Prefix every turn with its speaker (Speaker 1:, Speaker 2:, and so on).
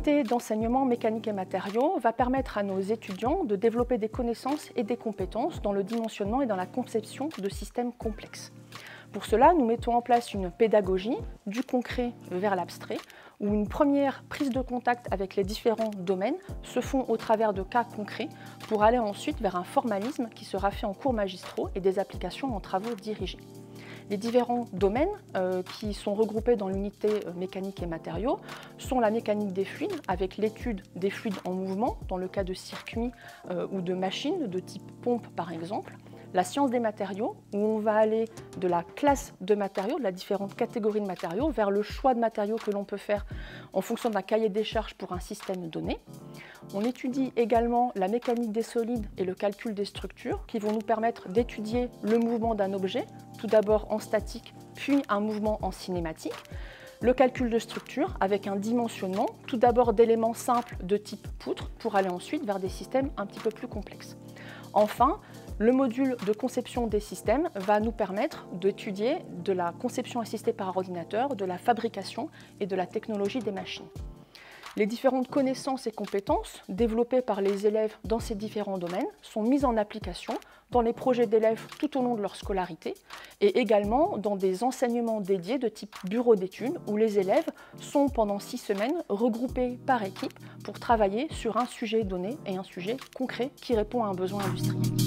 Speaker 1: L'unité d'enseignement mécanique et matériaux va permettre à nos étudiants de développer des connaissances et des compétences dans le dimensionnement et dans la conception de systèmes complexes. Pour cela, nous mettons en place une pédagogie du concret vers l'abstrait, où une première prise de contact avec les différents domaines se font au travers de cas concrets pour aller ensuite vers un formalisme qui sera fait en cours magistraux et des applications en travaux dirigés. Les différents domaines qui sont regroupés dans l'unité mécanique et matériaux sont la mécanique des fluides, avec l'étude des fluides en mouvement, dans le cas de circuits ou de machines de type pompe par exemple. La science des matériaux, où on va aller de la classe de matériaux, de la différente catégorie de matériaux, vers le choix de matériaux que l'on peut faire en fonction d'un cahier des charges pour un système donné. On étudie également la mécanique des solides et le calcul des structures, qui vont nous permettre d'étudier le mouvement d'un objet, tout d'abord en statique, puis un mouvement en cinématique. Le calcul de structure avec un dimensionnement, tout d'abord d'éléments simples de type poutre, pour aller ensuite vers des systèmes un petit peu plus complexes. Enfin, le module de conception des systèmes va nous permettre d'étudier de la conception assistée par ordinateur, de la fabrication et de la technologie des machines. Les différentes connaissances et compétences développées par les élèves dans ces différents domaines sont mises en application dans les projets d'élèves tout au long de leur scolarité et également dans des enseignements dédiés de type bureau d'études où les élèves sont pendant 6 semaines regroupés par équipe pour travailler sur un sujet donné et un sujet concret qui répond à un besoin industriel.